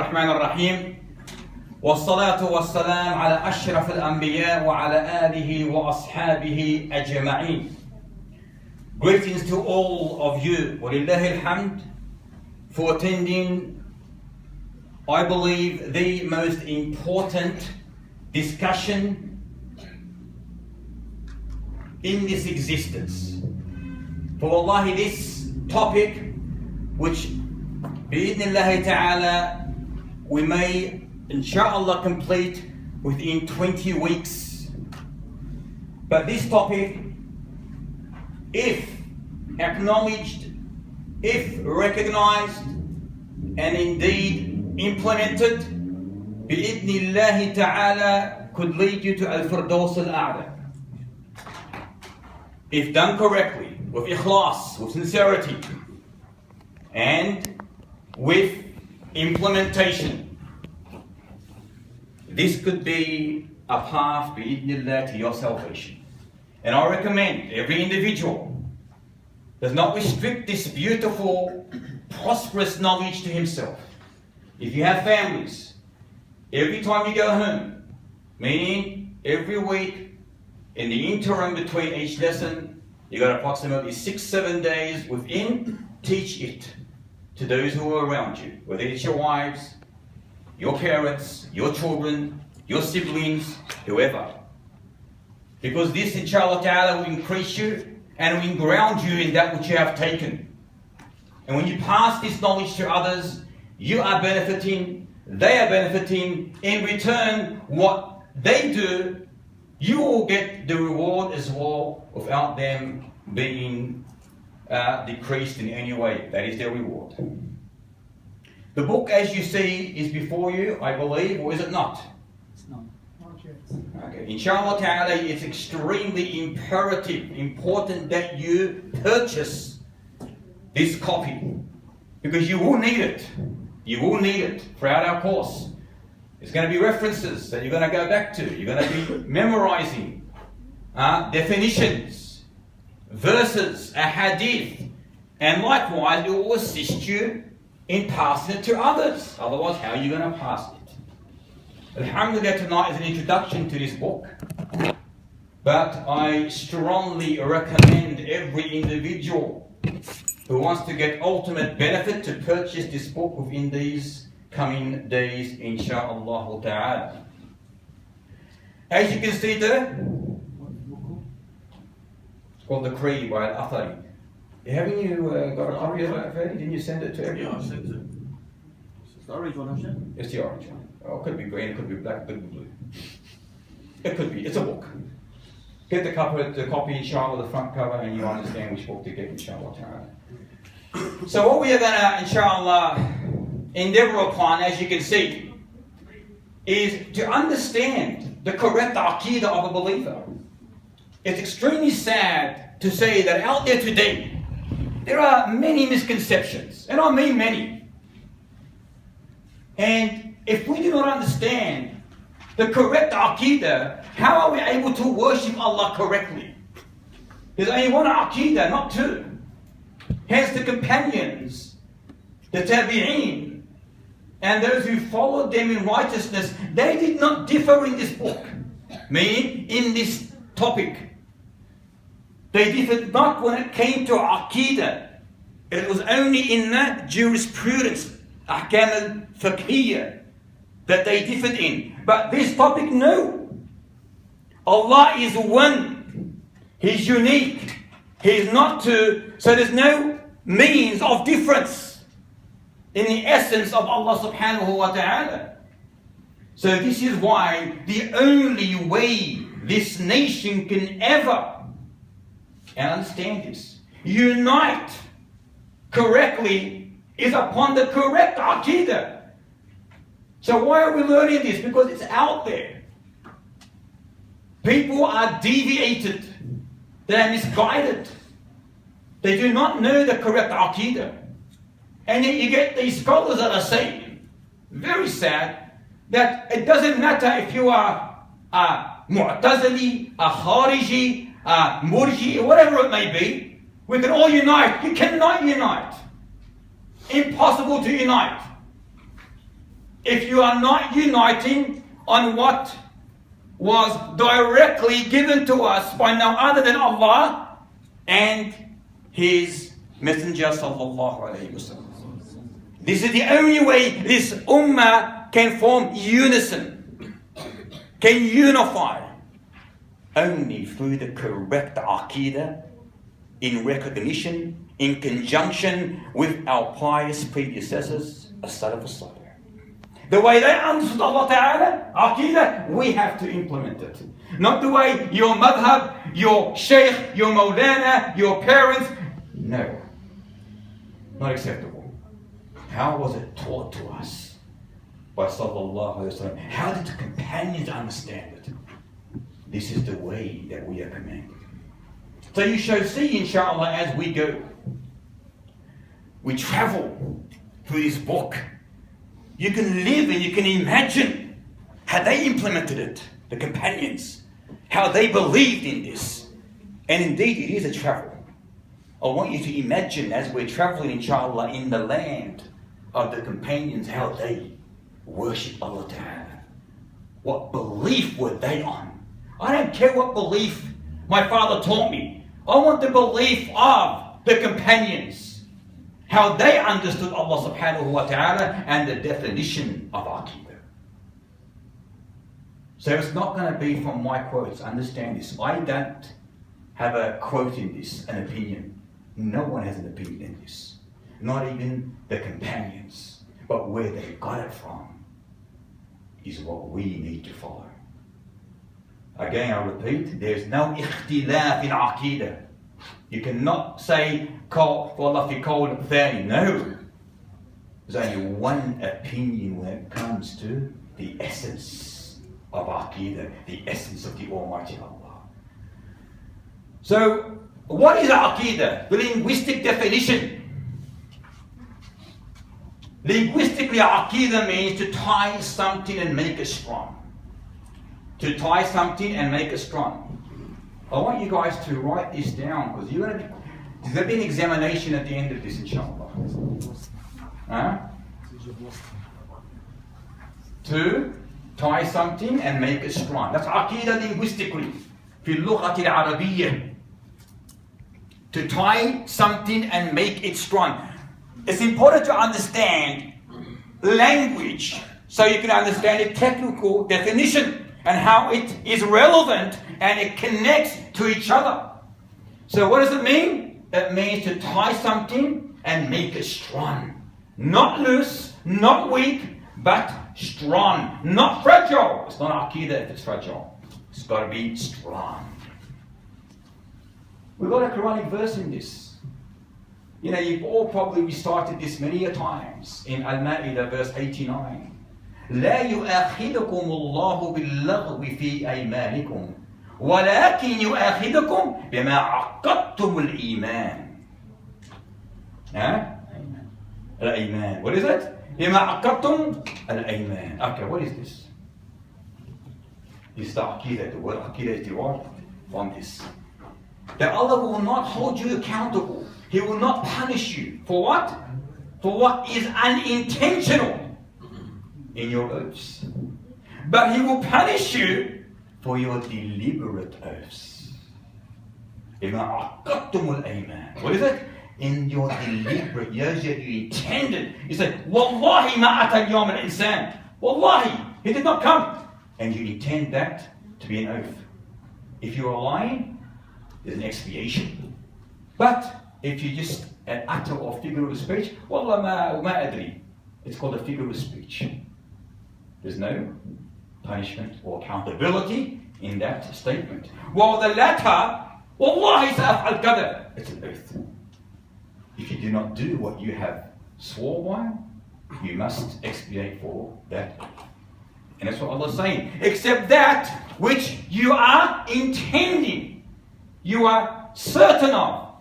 الرحمن الرحيم والصلاة والسلام على أشرف الأنبياء وعلى آله وأصحابه أجمعين. Greetings to all of you. وَلِلَّهِ الْحَمْدِ for attending, I believe, the most important discussion in this existence. For Wallahi, this topic, which bi'idhnillahi ta'ala we may inshallah complete within 20 weeks. But this topic, if acknowledged, if recognized, and indeed implemented, bi'idhnillahi ta'ala could lead you to al-firdaus al-a'la. If done correctly, with ikhlas, with sincerity, and with implementation, this could be a path bi'idhnillah to your salvation. And I recommend every individual does not restrict this beautiful, prosperous knowledge to himself. If you have families, every time you go home, meaning every week, in the interim between each lesson, you got approximately 6-7 days within, teach it to those who are around you, whether it's your wives, your parents, your children, your siblings, whoever. Because this, inshallah ta'ala, will increase you and will ground you in that which you have taken. And when you pass this knowledge to others, you are benefiting, they are benefiting. In return, what they do, you will get the reward as well without them being decreased in any way. That is their reward. The book, as you see, is before you, I believe, or is it not? It's not. Not yet. Okay. Inshallah ta'ala, it's extremely imperative, important that you purchase this copy, because you will need it. You will need it throughout our course. There's going to be references that you're going to go back to. You're going to be memorizing definitions, verses, a hadith, and likewise it will assist you in passing it to others. Otherwise, how are you going to pass it? Alhamdulillah, tonight is an introduction to this book. But I strongly recommend every individual who wants to get ultimate benefit to purchase this book within these coming days, insha'Allah ta'ala. As you can see there, it's called the Creed by Al-Athari. Haven't you got a copy of that, Feiz? Didn't you send it to everyone? Yeah, I sent it. It's the orange one, haven't you? It's the orange one. Oh, it could be green, it could be black, it could be blue. It could be. It's a book. Get the copy, inshallah, the front cover, and you understand which book to get, inshallah ta'ala. So what we are going to, inshallah, endeavor upon, as you can see, is to understand the correct Aqidah of a believer. It's extremely sad to say that out there today, there are many misconceptions, and I mean many. And if we do not understand the correct Aqidah, how are we able to worship Allah correctly? There's only one Aqidah, not two. Hence the companions, the tabi'een, and those who followed them in righteousness, they did not differ in this book, meaning in this topic. They differed not when it came to Aqidah. It was only in that jurisprudence, ahkam al-fiqhiyya, that they differed in. But this topic, no. Allah is one. He's unique. He's not two. So there's no means of difference in the essence of Allah subhanahu wa ta'ala. So this is why the only way this nation can ever, and understand this, unite correctly is upon the correct Aqidah. So why are we learning this? Because it's out there. People are deviated. They are misguided. They do not know the correct Aqidah. And yet you get these scholars that are saying, very sad, that it doesn't matter if you are a Mu'tazili, a Khariji, a Murji, whatever it may be. We can all unite. You cannot unite. Impossible to unite. if you are not uniting on what was directly given to us by no other than Allah and His Messenger sallallahu alayhi wasallam. This is the only way this ummah can form unison, can unify, only through the correct Aqidah, in recognition, in conjunction with our pious predecessors, as-Salaf as-Salih. The way they understood Allah Ta'ala, Aqidah, we have to implement it. Not the way your madhab, your Sheikh, your Maulana, your parents. No. Not acceptable. How was it taught to us by Sallallahu Alaihi Wasallam? How did the companions understand it? This is the way that we are commanded. So you shall see, inshallah, as we go, we travel through this book. You can live and you can imagine how they implemented it, the companions, how they believed in this. And indeed, it is a travel. I want you to imagine as we're traveling, inshallah, in the land of the companions, how they worship Allah Ta'ala. What belief were they on? I don't care what belief my father taught me. I want the belief of the companions. How they understood Allah subhanahu wa ta'ala and the definition of Aqidah. So it's not going to be from my quotes. Understand this. I don't have a quote in this, an opinion. No one has an opinion in this. Not even the companions. But where they got it from is what we need to follow. Again, I repeat, there's no ikhtilaf in Aqidah. You cannot say, Wallah fi qawl thani. No. There's only one opinion when it comes to the essence of Aqidah, the essence of the Almighty Allah. So, what is Aqidah? The linguistic definition. Linguistically, Aqidah means to tie something and make it strong. To tie something and make it strong. I want you guys to write this down because there's going to be an examination at the end of this, inshallah. Huh? To tie something and make it strong. That's Aqidah linguistically. في اللغة العربية. To tie something and make it strong. It's important to understand language so you can understand the technical definition and how it is relevant and it connects to each other. So what does it mean? It means to tie something and make it strong. Not loose, not weak, but strong. Not fragile. It's not Aqidah if it's fragile. It's got to be strong. We've got a Quranic verse in this. You know, you've all probably recited this many a times in Al-Ma'idah verse 89. لا يؤاخذكم الله باللغو في أيمانكم ولكن يؤاخذكم بما عقدتم الإيمان. الأيمان. What is it? بما عقدتم الأيمان. Okay, what is this? This is the Aqidah. The word Aqidah is derived from this. That Allah will not hold you accountable. He will not punish you. For what? For what is unintentional in your oaths. But He will punish you for your deliberate oaths. What is it? In your deliberate, you intended. You say, Wallahi ma ata al-yawm al-insan. Wallahi, he did not come. And you intend that to be an oath. If you are lying, there's an expiation. But if you just an utter or figurative speech, Wallah ma adri. It's called a figurative speech. There's no punishment or accountability in that statement. While the latter, Wallahi sa'af'al qadar. It's an oath. If you do not do what you have swore by, you must expiate for that. And that's what Allah is saying. Except that which you are intending, you are certain of,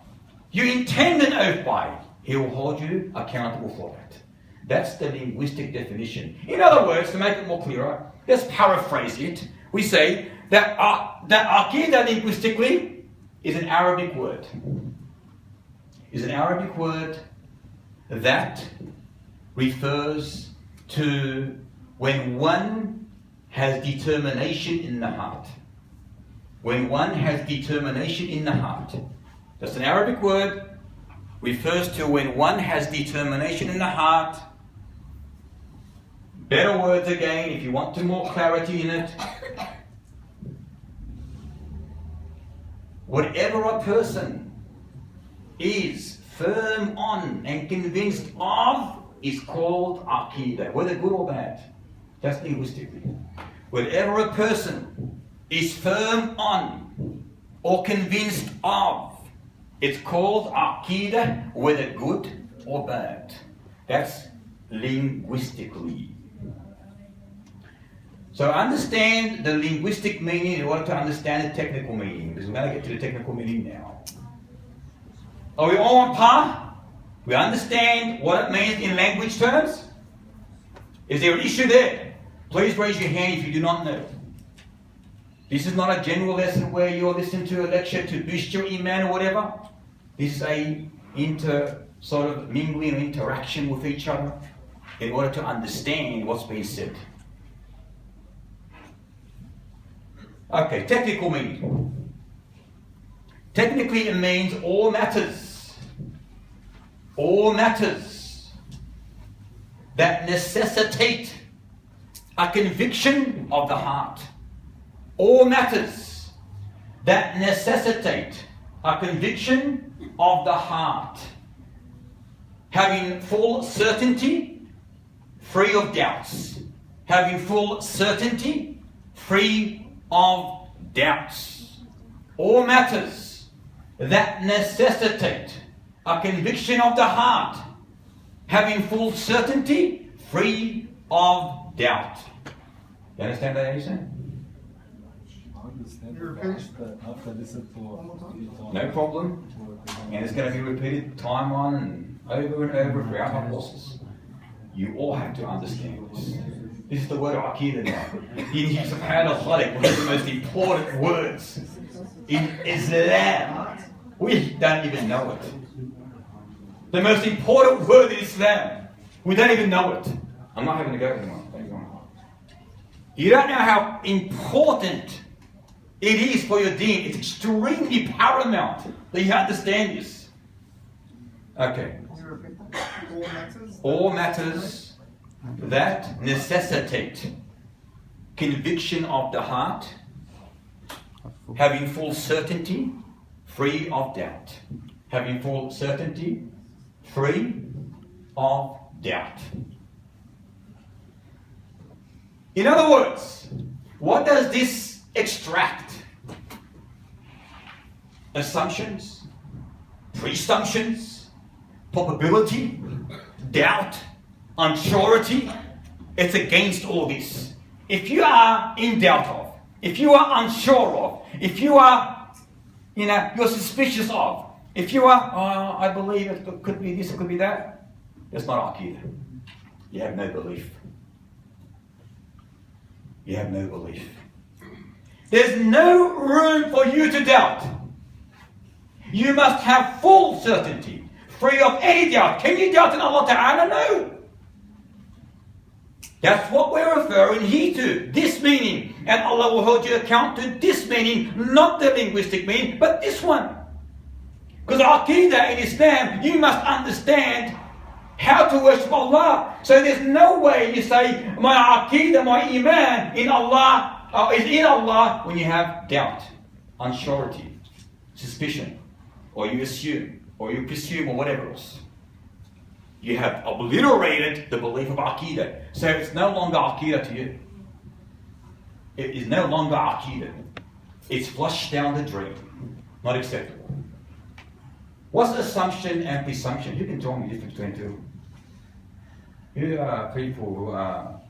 you intend an oath by, He will hold you accountable for that. That's the linguistic definition. In other words, to make it more clearer, let's paraphrase it. We say that Aqidah linguistically is an Arabic word. Is an Arabic word that refers to when one has determination in the heart. When one has determination in the heart. That's an Arabic word, refers to when one has determination in the heart. Better words again, if you want to more clarity in it. Whatever a person is firm on and convinced of is called Aqidah, whether good or bad, just linguistically. Whatever a person is firm on or convinced of, it's called Aqidah, whether good or bad. That's linguistically. So understand the linguistic meaning in order to understand the technical meaning, because we're going to get to the technical meaning now. Are we all on par? We understand what it means in language terms? Is there an issue there? Please raise your hand if you do not know. This is not a general lesson where you're listening to a lecture to boost your iman or whatever. This is a sort of mingling and interaction with each other in order to understand what's being said. Okay, technical meaning. Technically it means all matters that necessitate a conviction of the heart. All matters that necessitate a conviction of the heart. Having full certainty, free of doubts. Having full certainty, free of doubts. All matters that necessitate a conviction of the heart, having full certainty, free of doubt. You understand that, Edison? No problem. And it's going to be repeated time on and over throughout our courses. You all have to understand this. This is the word of Aqidah now. In subhanallah, one of the most important words in Islam. We don't even know it. The most important word in Islam. We don't even know it. I'm not having to go anymore. You don't know how important it is for your deen. It's extremely paramount that you understand this. Okay. All matters that necessitate conviction of the heart, having full certainty, free of doubt. Having full certainty, free of doubt. In other words, what does this extract? Assumptions, presumptions, probability, doubt, unsurety. It's against all this. If you are in doubt of, if you are unsure of, if you are, you're suspicious of, if you are, I believe it could be this, it could be that, that's not Aqidah. You have no belief. You have no belief. There's no room for you to doubt. You must have full certainty, free of any doubt. Can you doubt in Allah Ta'ala? No. That's what we're referring here to. This meaning. And Allah will hold you account to this meaning, not the linguistic meaning, but this one. Because Aqidah in Islam, you must understand how to worship Allah. So there's no way you say, my Aqidah, my Iman in Allah, is in Allah when you have doubt, unsurety, suspicion, or you assume, or you presume, or whatever else. You have obliterated the belief of Aqidah. So it's no longer Aqidah to you. It is no longer Aqidah. It's flushed down the drain. Not acceptable. What's assumption and presumption? You can tell me the difference between the two. Here are people who are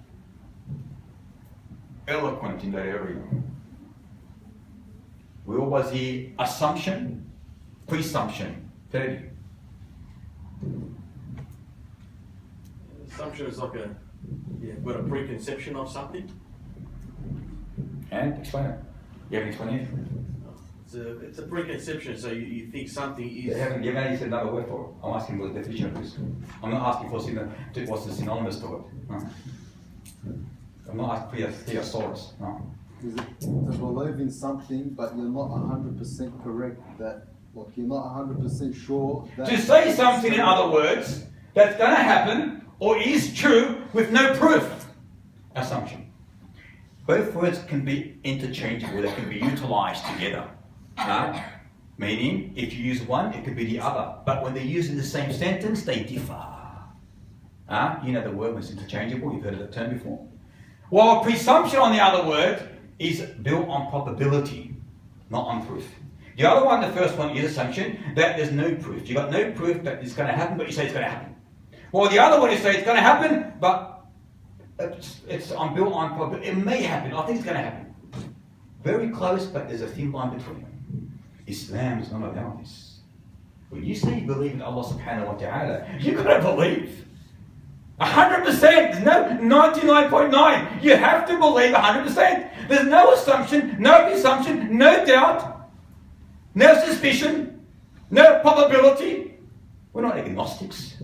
eloquent in that area. Where was the assumption, presumption? Teddy. Assumption is like got a preconception of something. And explain it. You have an explanation? It's a preconception, so you think something is... You haven't said another word for it. I'm asking for the definition of this. I'm not asking for what's the synonymous to it. No. I'm not a thesaurus. No. Is it to believe in something, but you're not 100% correct that, like you're not 100% sure that... To say something, in other words, that's going to happen or is true with no proof. Assumption. Both words can be interchangeable, they can be utilized together. Meaning, if you use one, it could be the other. But when they're used in the same sentence, they differ. You know the word was interchangeable, you've heard of that term before. While presumption, on the other word, is built on probability, not on proof. The other one, the first one, is assumption that there's no proof. You've got no proof that it's going to happen, but you say it's going to happen. While the other one, you say it's going to happen, but it's built on probability. It may happen, I think it's going to happen. Very close, but there's a thin line between them. Islam is not about this. When you say you believe in Allah subhanahu wa ta'ala, you've got to believe. 100%, no 99.9. You have to believe 100%. There's no assumption, no presumption, no doubt, no suspicion, no probability. We're not agnostics.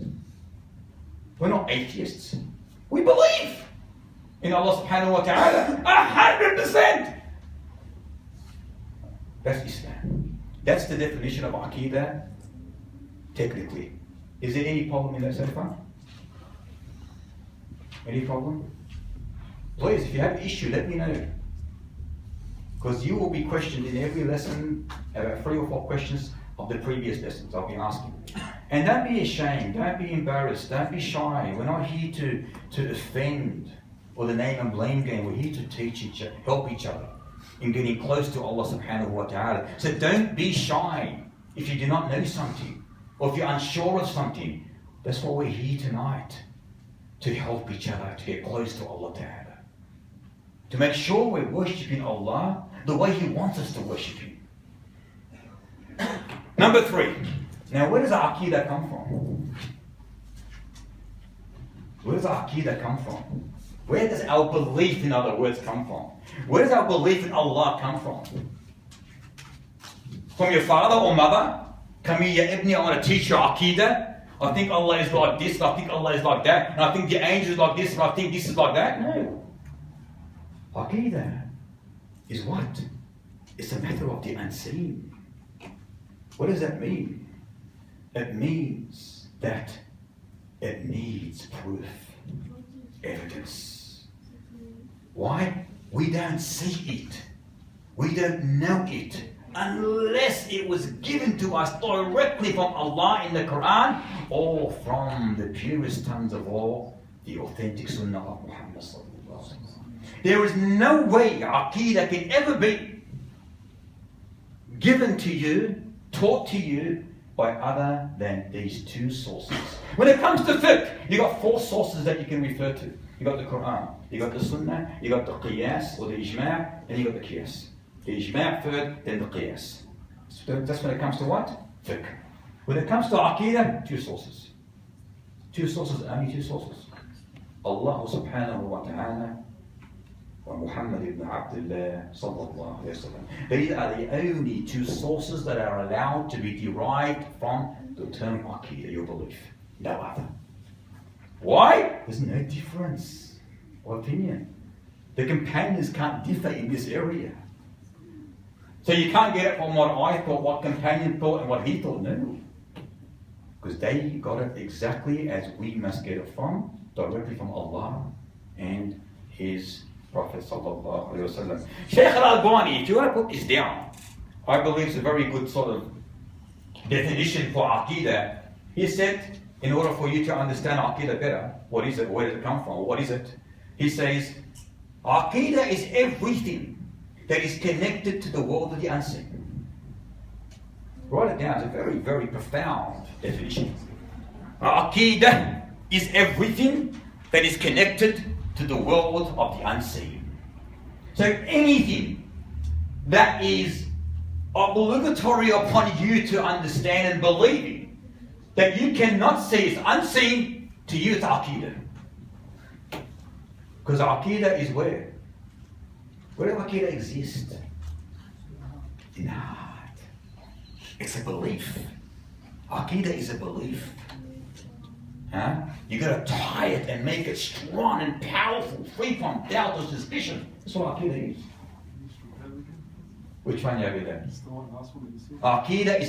We're not atheists. We believe in Allah subhanahu wa ta'ala 100%. That's Islam. That's the definition of Aqidah technically. Is there any problem in that so far? Any problem? Please, if you have an issue, let me know. Because you will be questioned in every lesson, about 3 or 4 questions of the previous lessons I'll be asking. And don't be ashamed, don't be embarrassed, don't be shy. We're not here to offend or the name and blame game. We're here to teach each other, help each other in getting close to Allah subhanahu wa ta'ala. So don't be shy if you do not know something or if you're unsure of something. That's why we're here tonight. To help each other to get close to Allah Ta'ala. To make sure we're worshipping Allah the way He wants us to worship Him. Number 3. Now where does Aqidah come from? Where does Aqidah come from? Where does our belief, in other words, come from? Where does our belief in Allah come from? From your father or mother? Come here, ya ibni, I want to teach you Aqidah. I think Allah is like this, and I think Allah is like that, and I think the angel is like this, and I think this is like that. No. Aqidah is what? It's a matter of the unseen. What does that mean? It means that it needs proof, evidence. Why? We don't see it. We don't know it. Unless it was given to us directly from Allah in the Quran or from the purest tongues of all, the authentic Sunnah of Muhammad sallallahu alaihi wasallam. There is no way Aqidah can ever be given to you, taught to you by other than these 2 sources. When it comes to fiqh, you've got 4 sources that you can refer to. You've got the Quran, you've got the Sunnah, you've got the Qiyas or the Ijma', and you've got the Qiyas. The Ijma' third, then the Qiyas. So that's when it comes to what? Fiqh. When it comes to Aqidah, 2 sources. 2 sources, only 2 sources. Allah subhanahu wa ta'ala wa Muhammad ibn Abdullah sallallahu alayhi wa sallam. These are the only 2 sources that are allowed to be derived from the term Aqidah, your belief. No other. Why? There's no difference of opinion. The companions can't differ in this area. So you can't get it from what I thought, what companion thought, and what he thought. No. Because they got it exactly as we must get it from, directly from Allah and His Prophet sallallahu alaihi wasallam. Sheikh al-Albani, if you want to put this down, I believe it's a very good sort of definition for Aqidah. He said, in order for you to understand Aqidah better, what is it, where does it come from, what is it? He says, Aqidah is everything that is connected to the world of the unseen. Write it down, it's a very, very profound definition. Aqidah is everything that is connected to the world of the unseen. So anything that is obligatory upon you to understand and believe in, that you cannot see is unseen, to you it's Aqidah. Because Aqidah is where? Where does Aqidah exist? In the heart. It's a belief. Aqidah is a belief. Huh? You got to tie it and make it strong and powerful, free from doubt or suspicion. That's what Aqidah is. Which one, Yabila? Aqidah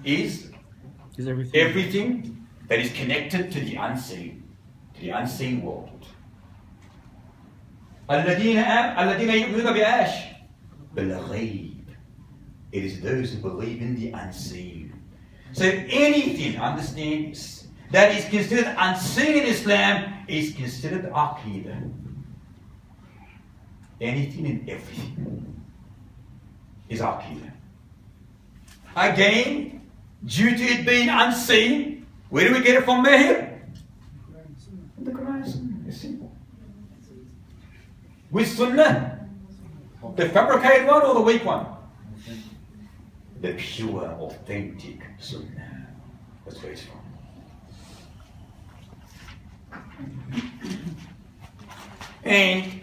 is everything that is connected to the unseen world. الذين يؤمنون بإيش؟ بالغيب. It is those who believe in the unseen. So anything, understand this, that is considered unseen in Islam is considered Aqidah. Anything and everything is Aqidah. Again, due to it being unseen, where do we get it from there? The Quran. It's simple. With Sunnah, the fabricated one or the weak one? The pure, authentic Sunnah. That's where it's from. And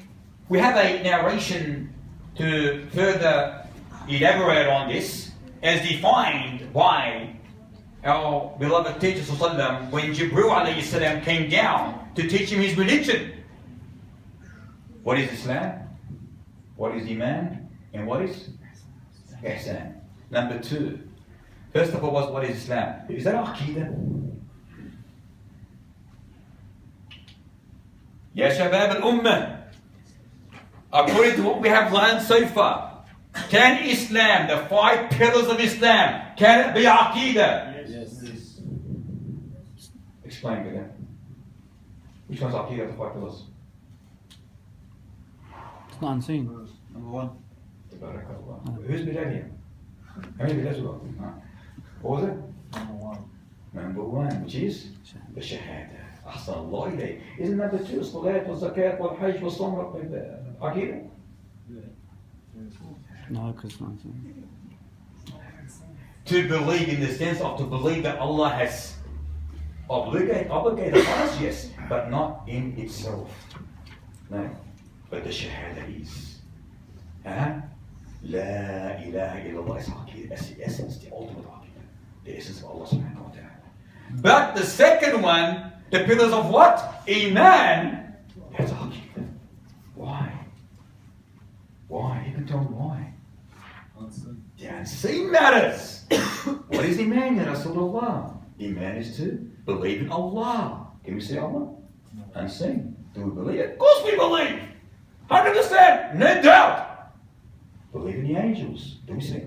we have a narration to further elaborate on this, as defined by our beloved teacher ﷺ when Jibreel alayhi salam came down to teach him his religion. What is Islam? What is Iman? And what is Ihsan? Number 2. First of all, what is Islam? Is that Aqidah? Ya Shabab al-Ummah, according to what we have learned so far, can Islam, the 5 pillars of Islam, can it be Aqidah? Yes. Explain that. Which one's Aqidah, the 5 pillars? It's not unseen. Number 1. Who's Bilal here? How many Bilals we got? What was it? Number 1. Number 1, which is the Shahada. أحسن الله إليك. Isn't number 2 الصلاة والزكاة والحج والصوم عقيدة? No, because it's not unseen. To believe in the sense of to believe that Allah has obligated us, yes, but not in itself. No, but the Shahada is. La ilaha illallah is Aqidah. That's the essence, the ultimate Aqidah. The essence of Allah subhanahu wa ta'ala. But the second one, the pillars of what? Iman. That's Aqidah. Why? Why? You can tell me why. The unseen matters. What is Iman, Ya Rasulullah? Iman is to believe in Allah. Can we say Allah? Unseen. Do we believe it? Of course we believe. 100%. No doubt. Believe in the angels. Do we see?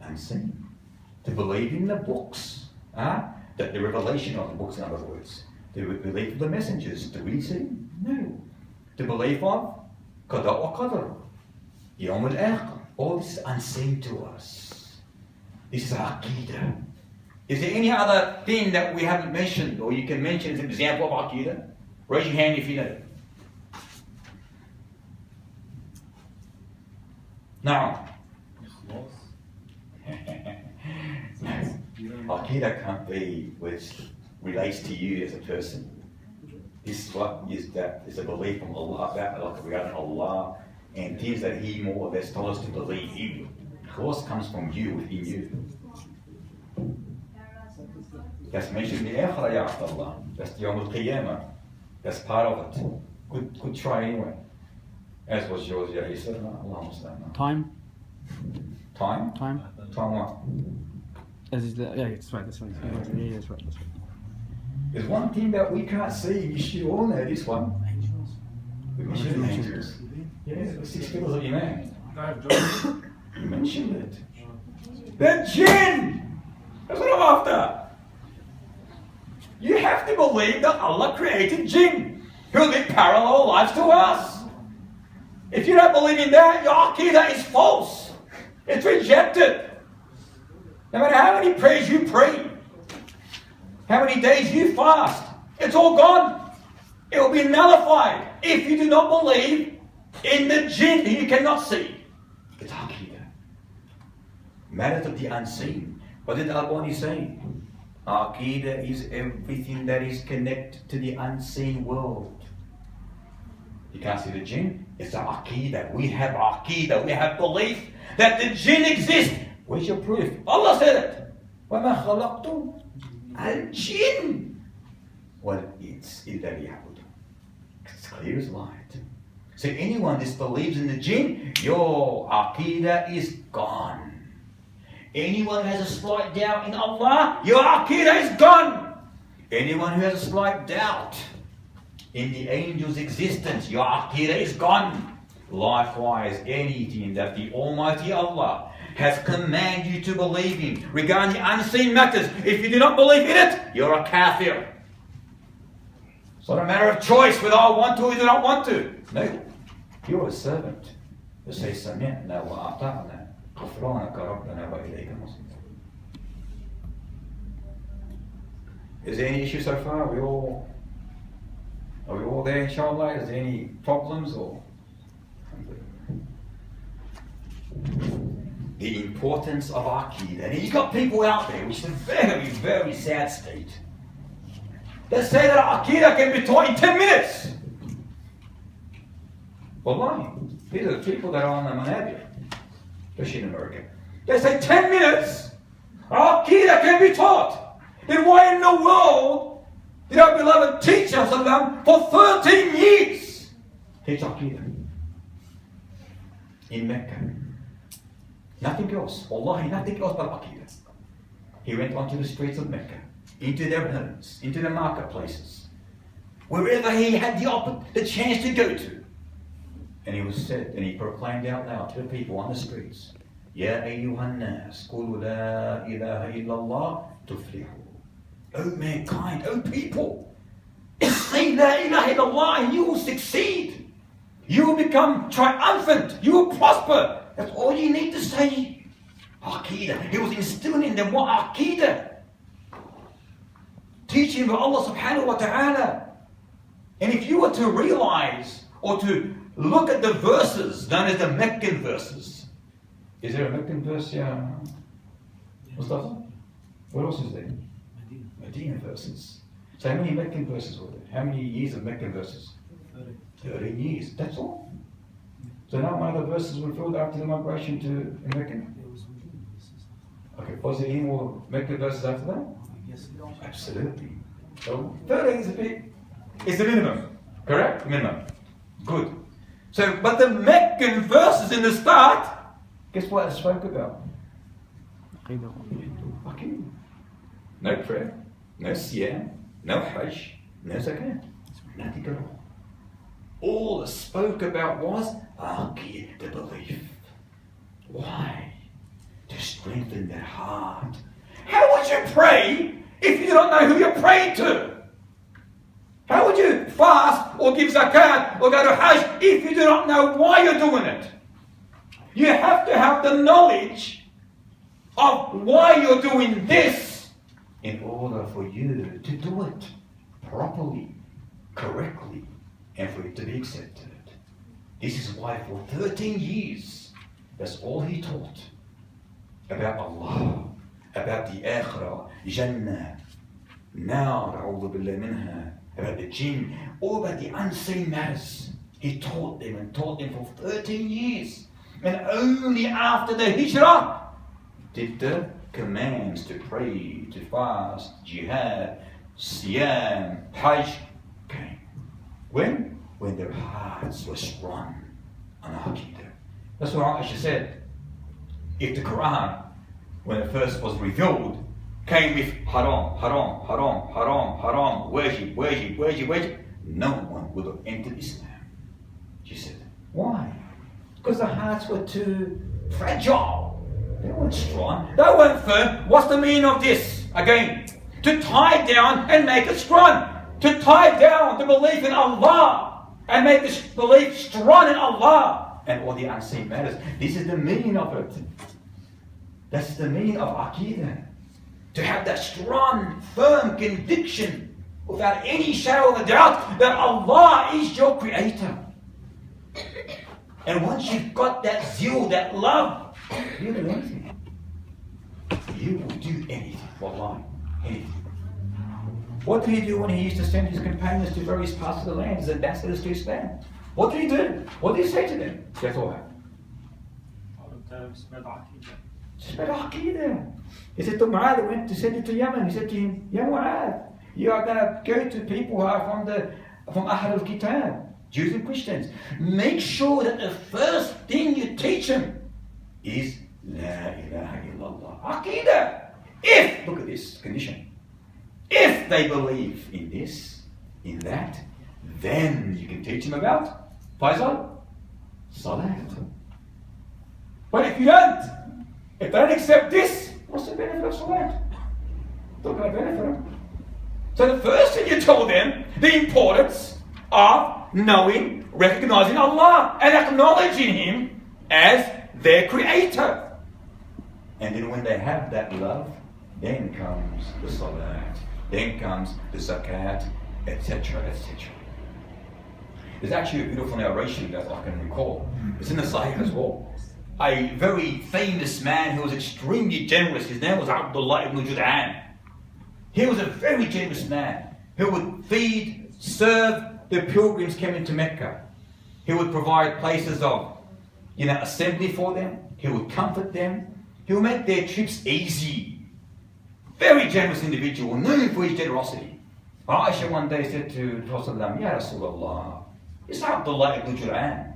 Unseen. To believe in the books. That the revelation of the books, in other words. To believe in the messengers. Do we see? No. To believe on Qada wa Qadar. Yawm al-Akhir. All this is unseen to us. This is Aqidah. Is there any other thing that we haven't mentioned or you can mention as an example of Aqidah? Raise your hand if you know. Now, Aqidah can't be which relates to you as a person. This is what is that is a belief from Allah about like regarding Allah and things that He more or less told us to believe in. Of course, comes from you within you. That's mentioned in the Akhirah, Ya Abdullah. That's the Yawm al-Qiyamah. That's part of it. Good try anyway. As was yours, Ya Isa. Time? Time? Time? Time what? Yeah, it's right, that's right. Yeah, that's right. There's one thing that we can't see, you should all know this one. Angels. We mentioned angels. Yeah, the 6 pillars of Iman. You mentioned it. The jinn! That's what I'm after. You have to believe that Allah created jinn who live parallel lives to us. If you don't believe in that, your Aqidah is false. It's rejected. No matter how many prayers you pray, how many days you fast, it's all gone. It will be nullified if you do not believe in the jinn who you cannot see. It's Aqidah. Matters of the unseen. What did Al-Bani say? Aqidah is everything that is connected to the unseen world. You can't see the jinn? It's the Aqidah. We have Aqidah. We have belief that the jinn exist. Where's your proof? Allah said it. وَمَا خَلَقْتُ الْجِنَّ وَالْإِنسِ إِلَّا لِيَعْبُدُونَ. It's clear as light. So anyone that believes in the jinn, your Aqidah is gone. Anyone who has a slight doubt in Allah, your Aqidah is gone. Anyone who has a slight doubt in the angel's existence, your Aqidah is gone. Likewise, anything that the Almighty Allah has commanded you to believe in regarding the unseen matters, if you do not believe in it, you're a kafir. It's not a matter of choice whether I want to or do not want to. No, you're a servant. You say, سَمِعْنَا وَأَطَعْنَا غُفْرَانَكَ رَبَّنَا وَإِلَيْكَ الْمَصِيرُ. Is there any issue so far? Are we all there, inshallah? Is there any problems or? The importance of Aqidah. And you've got people out there, which is a very, very sad state. They say that Aqidah can be taught in 10 minutes. Wallahi, these are the people that are on the manabir, especially in America. They say 10 minutes, Aqidah can be taught. Then why in the world did our beloved teach us for 13 years? Teach Aqidah. In Mecca. Nothing else. Wallahi, nothing else but Aqidah. He went onto the streets of Mecca, into their homes, into the marketplaces, wherever he had the chance to go to. And he was said, and he proclaimed out loud to the people on the streets, Ya ayyuhan nas, qulu la ilaha illallah tuflihu. O mankind, O people, say la ilaha illallah and you will succeed. You will become triumphant. You will prosper. That's all you need to say. Aqidah. He was instilling in them what Aqidah. Teaching about Allah subhanahu wa ta'ala. And if you were to realize or to look at the verses known as the Meccan verses. Is there a Meccan verse? Yeah. Mustafa? What else is there? Medina verses. So how many Meccan verses were there? How many years of Meccan verses? 13 years. That's all. So now one of the verses were filled after the migration to Mecca. Okay, was there any more Meccan verses after that? Yes. Absolutely. So 13 is a bit. It's the minimum. Correct? Minimum. Good. So, but the Meccan verses in the start, guess what it spoke about? Okay. No prayer, no siyam, no hajj, no zakat. Nothing at all. All it spoke about was Aqidah, the belief. Why? To strengthen their heart. How would you pray if you don't know who you're praying to? How would you fast or give zakat or go to hajj if you do not know why you're doing it? You have to have the knowledge of why you're doing this in order for you to do it properly, correctly, and for it to be accepted. This is why for 13 years, that's all he taught about Allah, about the Akhirah, Jannah, Nar, a'udhu billah minha, about the jinn, all about the unseen matters. He taught them and taught them for 13 years. And only after the hijrah did the commands to pray, to fast, jihad, siyam, hajj came. When? When their hearts were strong on Aqidah. That's what Aisha said. If the Quran, when it first was revealed, came with haram, haram, haram, haram, haram, wajib, wajib, wajib, wajib, no one would have entered Islam. She said, why? Because the hearts were too fragile. They weren't strong. They weren't firm. What's the meaning of this? Again, to tie down and make it strong. To tie down the belief in Allah and make this belief strong in Allah and all the unseen matters. This is the meaning of it. That's the meaning of Aqidah. To have that strong, firm conviction without any shadow of a doubt that Allah is your creator. And once you've got that zeal, that love, you'll do anything. You will do anything. Wallahi, anything. What did he do when he used to send his companions to various parts of the land as ambassadors to Islam? What did he do? What did he say to them? Guess what? Spread Aqidah. He said to Mu'adh, went to send it to Yemen. He said to him, Ya Mu'adh, You are going to go to people who are from Ahlul Kitab, Jews and Christians. Make sure that the first thing you teach them is La ilaha illallah. Aqidah. If, look at this condition, if they believe in this, in that, then you can teach them about Faisal, Salat. But if you don't, if they don't accept this, what's the benefit of Salat? Not going to benefit them. So the first thing you tell them, the importance of knowing, recognizing Allah and acknowledging Him as their creator. And then when they have that love, then comes the Salat, then comes the Zakat, etc., etc. There's actually a beautiful narration that I can recall. It's in the Sahih as well. A very famous man who was extremely generous. His name was Abdullah ibn Jud'an. He was a very generous man who would feed, serve the pilgrims coming to Mecca. He would provide places of, assembly for them. He would comfort them. He would make their trips easy. Very generous individual, known for his generosity. Aisha one day said to the Prophet, Ya Rasulullah, it's Abdullah ibn Jud'an.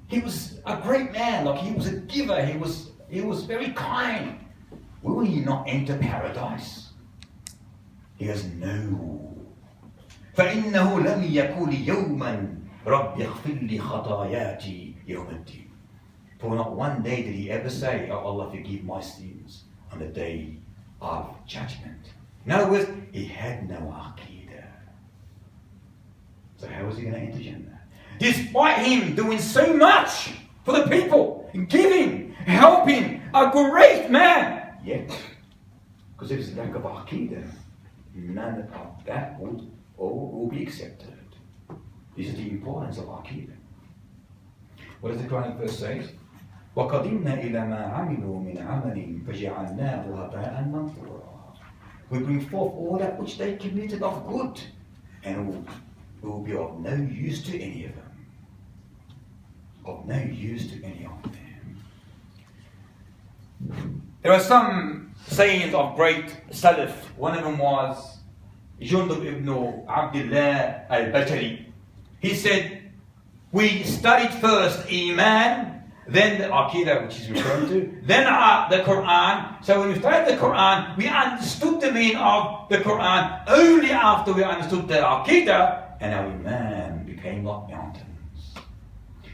He was a great man, like he was a giver, he was very kind. Will he not enter paradise? He goes, no. فَإِنَّهُ لَمْ يَقُولِ يَوْمًا رَبِّ اغْفِرْ لِي خَطَايَاتِي يَوْمَ الدِّينِ. For not one day did he ever say, oh Allah, forgive my sins on the day of judgment. In other words, he had no Aqidah. So how was he going to enter Jannah? Despite him doing so much for the people, giving, helping, a great man, yet, because of his lack of Aqidah, none of that will be accepted. This is the importance of Aqidah. What does the Quranic verse say? وَقَدِمْنَا إِلَى مَا عَمِلُوا مِنْ عَمَلٍ فَجَعَلْنَاهُ هَبَاءً مَنْثُورًا. We bring forth all that which they committed of good, and will be of no use to any of them. Of no use to any of them. There are some sayings of great Salaf. One of them was Jundub ibn Abdullah al-Bajali. He said, we studied first Iman, then the Aqidah, which is referred to, then the Quran. So when we studied the Quran, we understood the meaning of the Quran only after we understood the Aqidah, and our Iman became like mountains.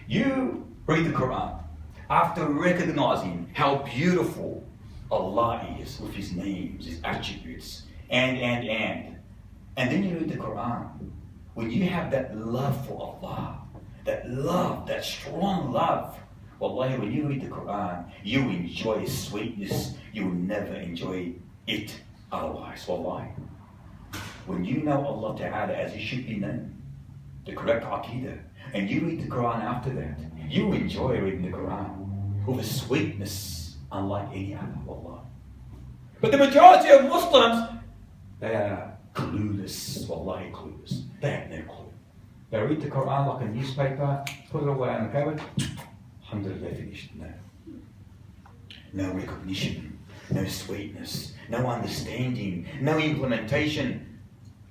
You read the Quran after recognizing how beautiful Allah is with His names, His attributes, and then you read the Quran. When you have that love for Allah, that love, that strong love, wallahi, when you read the Quran, you enjoy sweetness. You will never enjoy it otherwise, wallahi. When you know Allah Ta'ala as He should be known, the correct Aqidah, and you read the Quran after that, you enjoy reading the Quran with a sweetness unlike any other, wallahi. But the majority of Muslims, they are clueless, wallahi clueless. They have no clue. They read the Quran like a newspaper, put it away on the cupboard, alhamdulillah, finished. No recognition, no sweetness, no understanding, no implementation.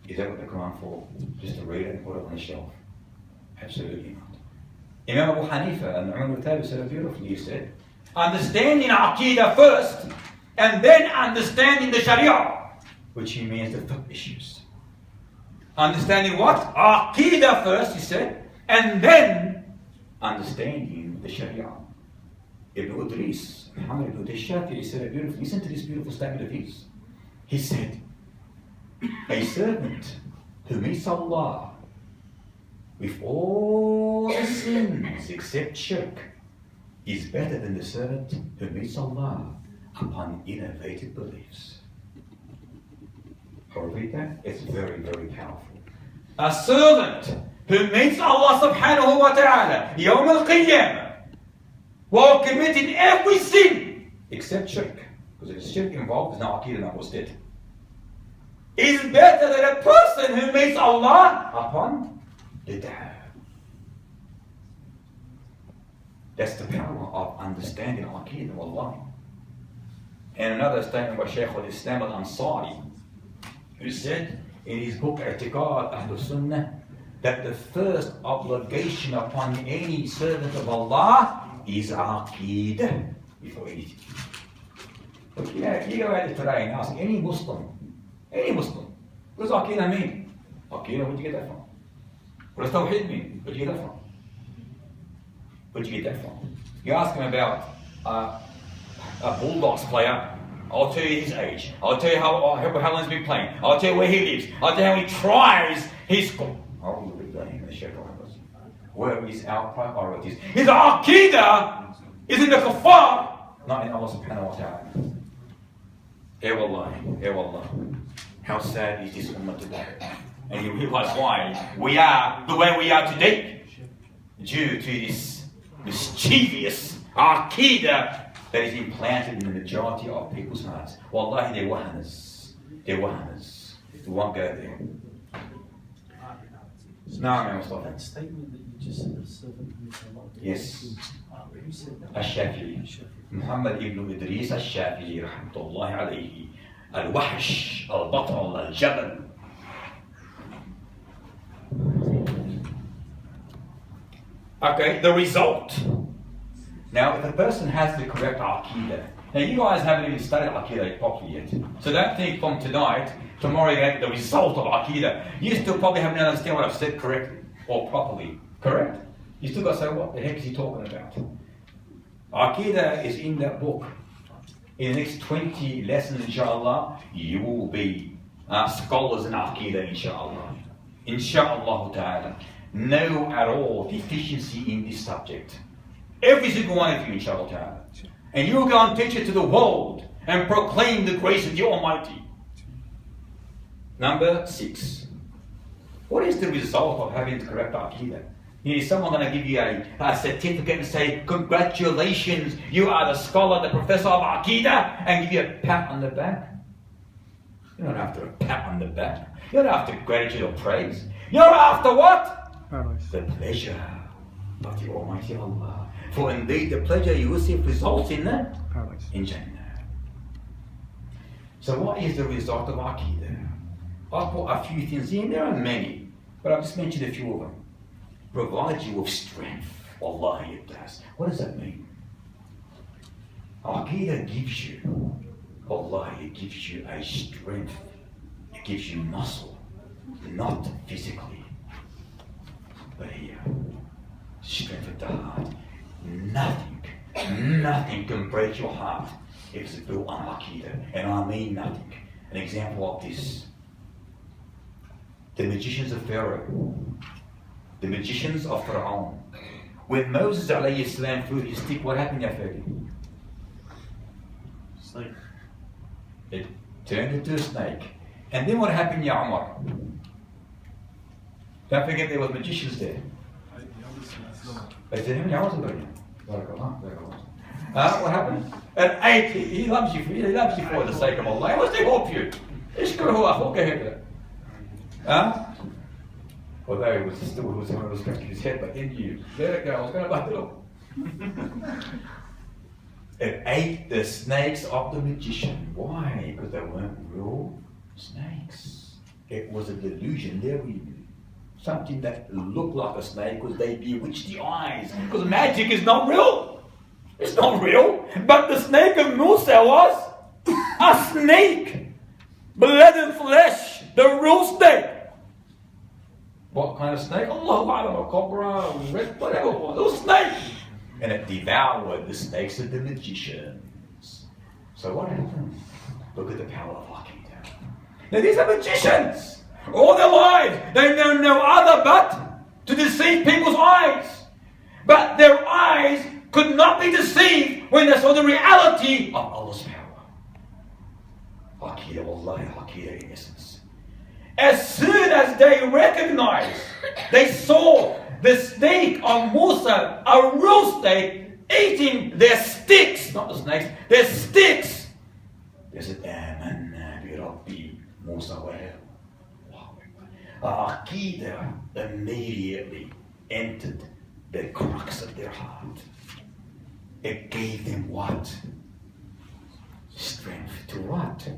Is that what the Quran for? Just to read it and put it on the shelf? Absolutely not. Imam Abu Hanifa and Umar al-Tabi said it beautifully. He said, understanding Aqidah first, and then understanding the Sharia, which he means the fiqh issues. Understanding what? Aqidah first, he said, and then understanding the Sharia. Ibn Idris, Muhammad ibn Shafi'i said it beautifully. Listen to this beautiful statement of his. He said, a servant who meets Allah with all the sins except shirk is better than the servant who meets Allah upon innovative beliefs. I'll repeat that. It's very, very powerful. A servant who meets Allah subhanahu wa ta'ala Yawm al-Qiyamah while committing every sin except shirk, because if there's shirk involved, there's no Aqidah, no what's dead, is better than a person who meets Allah upon bid'ah. That's the power of understanding Aqidah, wallahi. And another statement by Sheikh al-Islam al-Ansari, who said in his book I'tiqad Ahlas Sunnah that the first obligation upon any servant of Allah is Aqidah before anything. Look, you go out there today and ask any Muslim, what does Aqidah mean? Aqidah, where'd you get that from? What does Tawheed mean? Where'd you get that from? Where'd you get that from? You ask him about a Bulldogs player, I'll tell you his age, I'll tell you how long he's been playing, I'll tell you where he lives, I'll tell you how many tries he's scored. Oh, you'll be blaming the Sheikh. Where is our priorities? His Aqidah is in the kuffar, not in Allah subhanahu wa ta'ala. Wallah. How sad is this ummah today? And you realize why we are the way we are today, due to this mischievous Aqidah that is implanted in the majority of people's hearts. Wallahi, they're wahanas. We won't go there. Now, that statement that you just said, the servant who is Allah. Yes. Who said that? الشافعي محمد ابن إدريس الشافعي رحمة الله عليه الوحش البطل الجبل. Okay, the result. Now, if a person has the correct Aqidah, now you guys haven't even studied Aqidah properly yet, so don't think from tonight, tomorrow you're going to get the result of Aqidah. You still probably haven't understood what I've said correctly or properly, correct? You still got to say, what the heck is he talking about? Aqidah is in that book. In the next 20 lessons, inshallah, you will be scholars in Aqidah, inshallah. Inshallah ta'ala. No at all deficiency in this subject. Every single one of you, inshallah ta'ala. And you will go and teach it to the world and proclaim the grace of the Almighty. Number 6. What is the result of having the correct Aqidah? Is someone going to give you a certificate and say, congratulations, you are the scholar, the professor of Aqidah, and give you a pat on the back? You don't have to a pat on the back. You don't have to gratitude or praise. You're after what? Paradise. The pleasure of the Almighty Allah. For indeed the pleasure you receive results in that? Paradise. In Jannah. So what is the result of Aqidah? I've put a few things in, there are many, but I've just mentioned a few of them. Provides you with strength. Wallahi it does. What does that mean? Aqidah gives you, wallahi, it gives you a strength. It gives you muscle. Not physically, but here. Strength of the heart. Nothing can break your heart if it's built on Aqidah. And I mean nothing. An example of this. The magicians of Pharaoh. The magicians of Pharaoh. When Moses alayhi salam threw his stick, what happened, Ya Fadi? Snake. It turned into a snake. And then what happened, Ya Umar? Don't forget there was magicians there. They said, how many hours ago? What happened? At 8, he loves you for the sake of Allah. He wants to help you. Although it was still when it was scratching his head, but then you let it go. I was going to bite it off. It ate the snakes of the magician. Why? Because they weren't real snakes. It was a delusion. Something that looked like a snake because they bewitched the eyes. Because magic is not real. It's not real. But the snake of Musa was a snake. Blood and flesh. The real snake. What kind of snake? Allahu A'lam, a cobra, whatever it was. It was a snake. And it devoured the snakes of the magicians. So what happened? Look at the power of Aqidah. Now these are magicians. All their lives, they know no other but to deceive people's eyes. But their eyes could not be deceived when they saw the reality of Allah's power. Aqidah, wallahi, Aqidah in essence. As soon as they recognized, they saw the snake of Musa, a real snake, eating their sticks, not the snakes, their sticks. They said, Amanna bi Rabbi Musa wa Aqidah immediately entered the crux of their heart. It gave them what? Strength to what?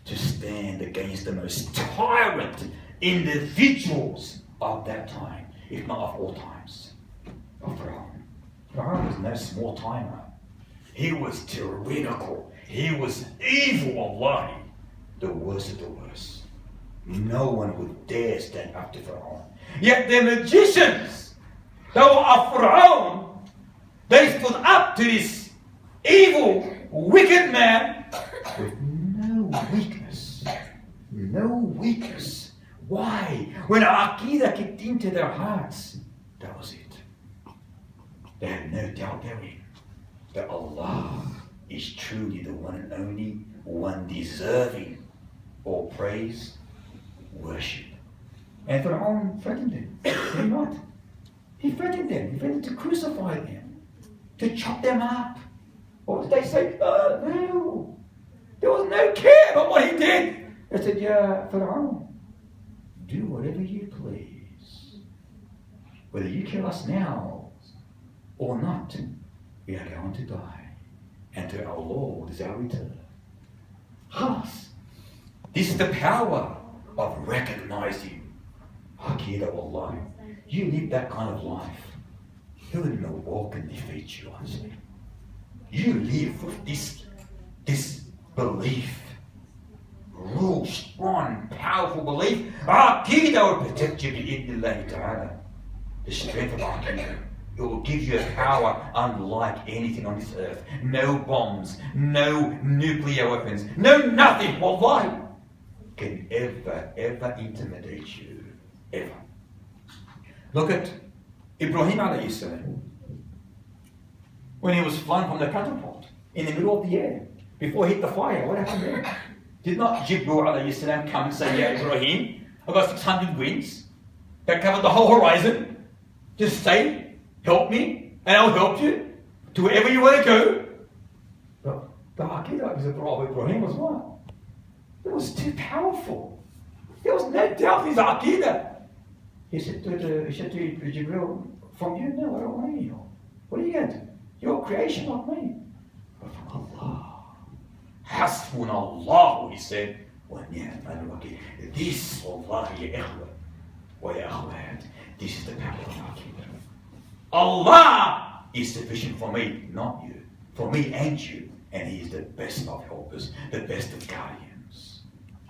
to stand against the most tyrant individuals of that time, if not of all times, of Pharaoh. Pharaoh was no small timer. He was tyrannical. He was evil, wallahi. The worst of the worst. No one would dare stand up to Pharaoh. Yet the magicians, they were of Pharaoh, they stood up to this evil, wicked man with no weakness. No weakness. Why? When Aqidah kicked into their hearts, that was it. They had no doubt therein that Allah is truly the one and only one deserving all praise, worship. And Pharaoh threatened them. Did he not? He threatened them. He threatened to crucify them, to chop them up. What did they say? Oh, no. There was no care about what he did. They said, yeah, Pharaoh, do whatever you please. Whether you kill us now or not, we are going to die. And to our Lord is our return. Ahlas. This is the power of recognizing Aqidah Allah. You live that kind of life. Who in the world can defeat you, honestly? You live with this belief. Real, strong, powerful belief. Aqidah will protect you bi'idhnillahi ta'ala. The strength of Aqidah. It will give you a power unlike anything on this earth. No bombs, no nuclear weapons, no nothing, wallahi, can ever intimidate you. Ever. Look at Ibrahim alayhi salam. When he was flung from the catapult in the middle of the air, before he hit the fire, what happened there? Did not Jibreel alayhi salam come and say, yeah, Ibrahim, I've got 600 wings that cover the whole horizon. Just say, help me, and I'll help you to wherever you want to go. But the Aqidah of Ibrahim was what? It was too powerful. There was no doubt in his Aqidah. He said to Jibreel, from you? No, I don't want any help. What are you going to do? You're a creation, not me. But from Allah. Hasbuna Allah, he said. This, wallahi, ya ikhwa, wa ya akhwat, this is the power of Aqidah. Allah is sufficient for me, not you. For me and you. And He is the best of helpers, the best of guardians.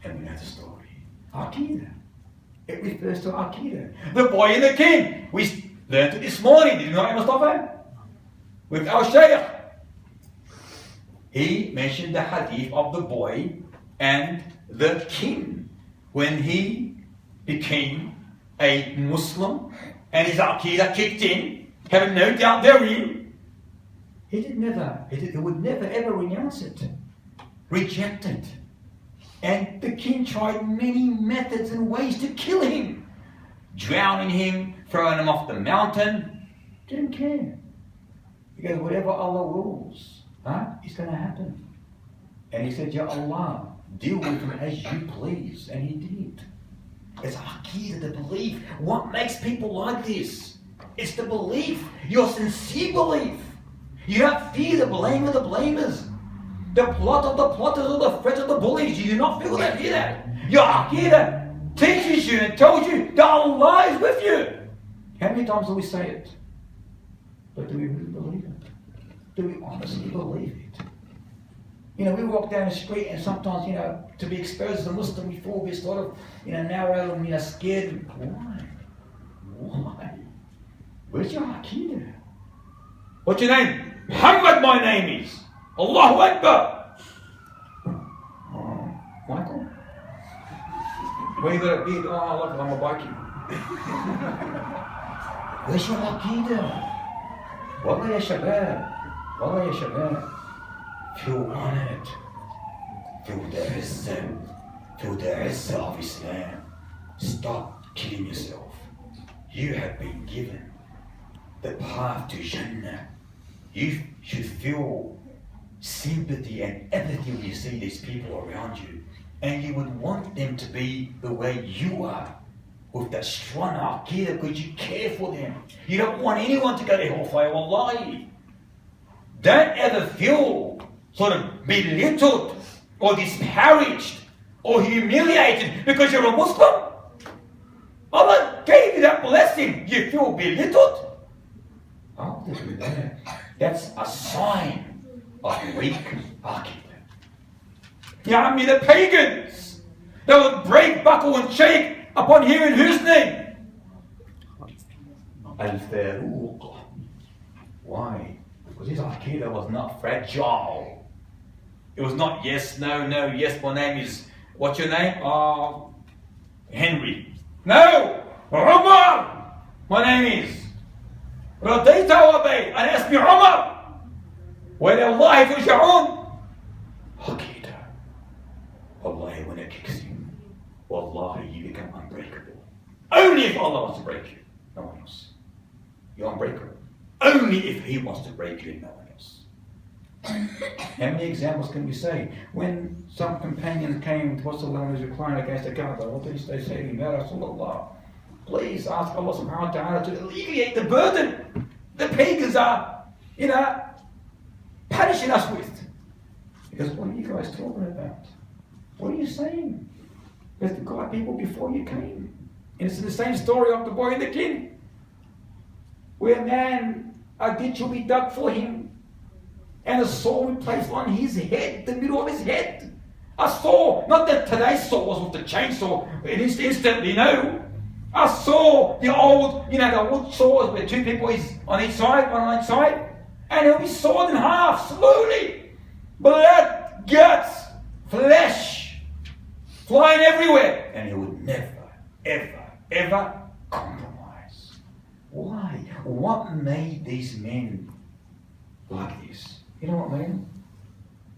And we know the story. Aqidah. It refers to Aqidah. The boy and the king. We learned it this morning. Did you know Mustafa? With our Sheikh. He mentioned the hadith of the boy and the king. When he became a Muslim and his Aqidah kicked in, having no doubt therein, he would never ever renounce it, reject it. And the king tried many methods and ways to kill him, drowning him, throwing him off the mountain. Didn't care. Because whatever Allah rules, is going to happen. And he said, Ya Allah, deal with him as you please. And He did. It's Aqidah, the belief. What makes people like this? It's the belief, your sincere belief. You don't fear the blame of the blamers, the plot of the plotters, or the threat of the bullies. You do not feel that, fear that. Your Aqidah teaches you and tells you that Allah is with you. How many times do we say it? But do we really believe it? Do we honestly believe it? You know, we walk down the street and sometimes, to be exposed as a Muslim, we feel we're sort of, narrow and, scared. Why? Why? Where's your Aqidah? What's your name? Muhammad, my name is. Allahu Akbar. Michael? Where you got a beard? Oh, look, I'm a bikie. Where's your Aqidah? Wallah ya shabab. Wallah ya shabab. Feel honored. Feel the izzah. Feel the izzah of Islam. Stop killing yourself. You have been given the path to Jannah. You should feel sympathy and empathy when you see these people around you. And you would want them to be the way you are, with that strong Aqidah, because you care for them. You don't want anyone to go to hellfire, wallahi. Don't ever feel sort of belittled or disparaged or humiliated because you're a Muslim? Allah gave you that blessing. You feel belittled? That's a sign of weak Aqidah. Ya Ammi, the pagans, they would break, buckle and shake upon hearing whose name? Al-Faruq. Why? Because his Aqidah was not fragile. It was not yes, no, no, yes, my name is, what's your name? Henry. No! Umar! My name is رضيت وأبيت أنا اسمي عمر وإلى الله ترجعون. Aqidah. Wallahi, when it kicks in, Wallahi, you become unbreakable. Only if Allah wants to break you, no one else. You're unbreakable. Only if He wants to break you, no one else. How many examples can we say? When some companions came to Prophet ﷺ was reclining against the Kaaba, what did he say to him? Ya Rasulullah, please ask Allah subhanahu wa ta'ala to alleviate the burden the pagans are, punishing us with. Because what are you guys talking about? What are you saying? Because the God people before you came. And it's the same story of the boy and the king. Where a ditch will be dug for him, and a saw will be placed on his head, the middle of his head. A saw, not that today's saw was with the chainsaw, instantly, no. I saw the old, the wood saws where two people is on each side, one on each side, and he'll be sawed in half slowly. Blood, guts, flesh, flying everywhere, and he would never, ever, ever compromise. Why? What made these men like this? You know what made them?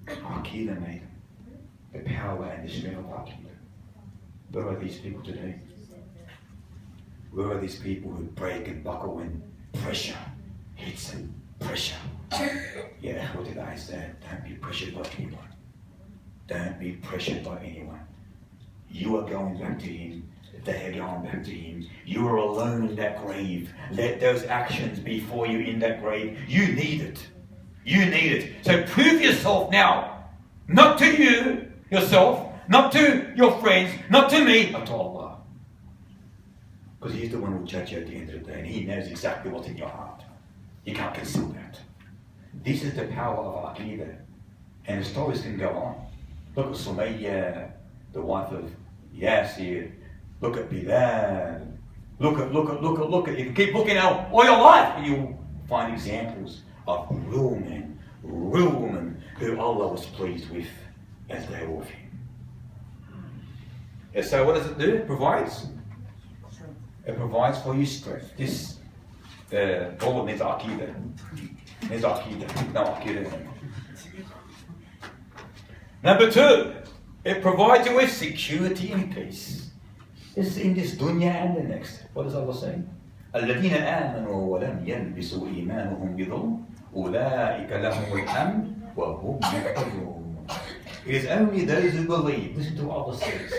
Aqidah made them. The power and the strength of Aqidah. Where are these people today? Where are these people who break and buckle when pressure hits them? Pressure. Yeah, what did I say? Don't be pressured by anyone. Don't be pressured by anyone. You are going back to Him. They are going back to Him. You are alone in that grave. Let those actions be for you in that grave. You need it. You need it. So prove yourself now. Not to you, yourself, not to your friends, not to me, but to Allah. Because He's the one who will judge you at the end of the day, and He knows exactly what's in your heart. You can't conceal that. This is the power of Aqidah. And the stories can go on. Look at Sumayya, the wife of Yasir. Look at Bilal. Look at. You can keep looking out all your life, and you'll find examples of real men who Allah was pleased with as they were with Him. And so what does it do? It provides. It provides for you strength. This problem is Aqidah. There's Aqidah. No Aqidah anymore. Number two, it provides you with security and peace. This is in this dunya and the next. What does Allah say? الذين آمنوا ولم يلبسوا إيمانهم بظلم أولئك لهم الأمن وهم مهتدون. It is only those who believe. Listen to what Allah says.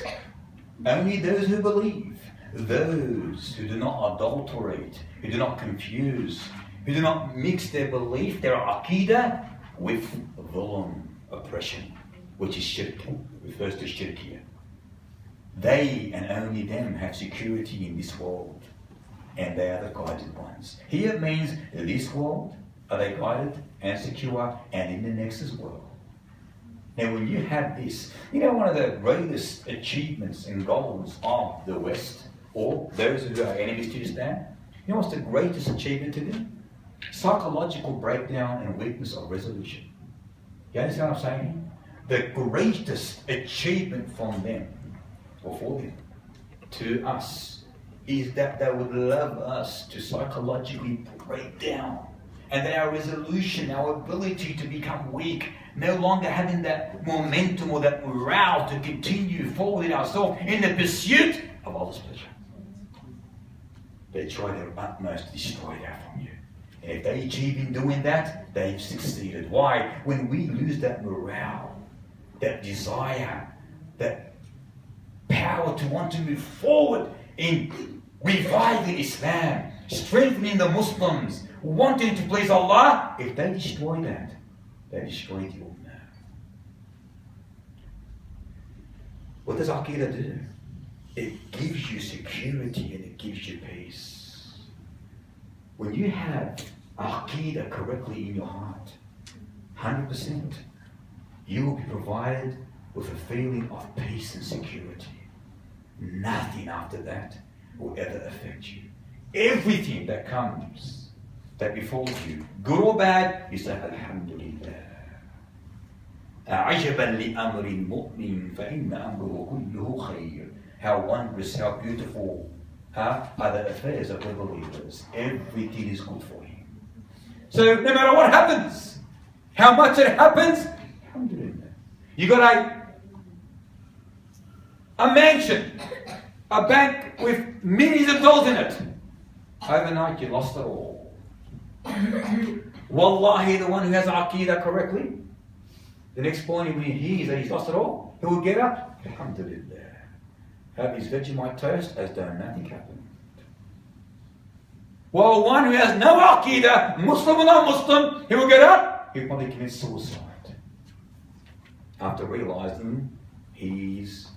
Only those who believe. Those who do not adulterate, who do not confuse, who do not mix their belief, their aqidah, with dhulm, oppression, which is shirk, refers to shirk here. They and only them have security in this world, and they are the guided ones. Here it means in this world are they guided and secure, and in the next as well. Now when you have this, one of the greatest achievements and goals of the West, or those who are enemies to Islam, what's the greatest achievement to them? Psychological breakdown and weakness of resolution. You understand what I'm saying? The greatest achievement from them, or for them, to us, is that they would love us to psychologically break down. And that our resolution, our ability to become weak, no longer having that momentum or that morale to continue forward in ourselves in the pursuit of Allah's pleasure. They try their utmost to destroy that from you. And if they achieve in doing that, they've succeeded. Why? When we lose that morale, that desire, that power to want to move forward in reviving Islam, strengthening the Muslims, wanting to please Allah, if they destroy that, they destroy the Ummah. What does Aqidah do? It gives you security and it gives you peace. When you have Aqidah correctly in your heart, 100%, you will be provided with a feeling of peace and security. Nothing after that will ever affect you. Everything that comes, that befalls you, good or bad, you say, Alhamdulillah. عجبا لأمر المؤمن فإن أمره كله خير. How wondrous, how beautiful are the affairs of the believers. Everything is good for him. So no matter what happens, how much it happens, Alhamdulillah. You got a mansion, a bank with millions of dollars in it. Overnight you lost it all. Wallahi, the one who has Aqidah correctly, the next morning when he hears that he's lost it all, he will get up, Alhamdulillah, have his Vegemite toast as though nothing happened. While one who has no Aqidah, Muslim or non-Muslim, he will get up, he'll probably commit suicide. After realizing he's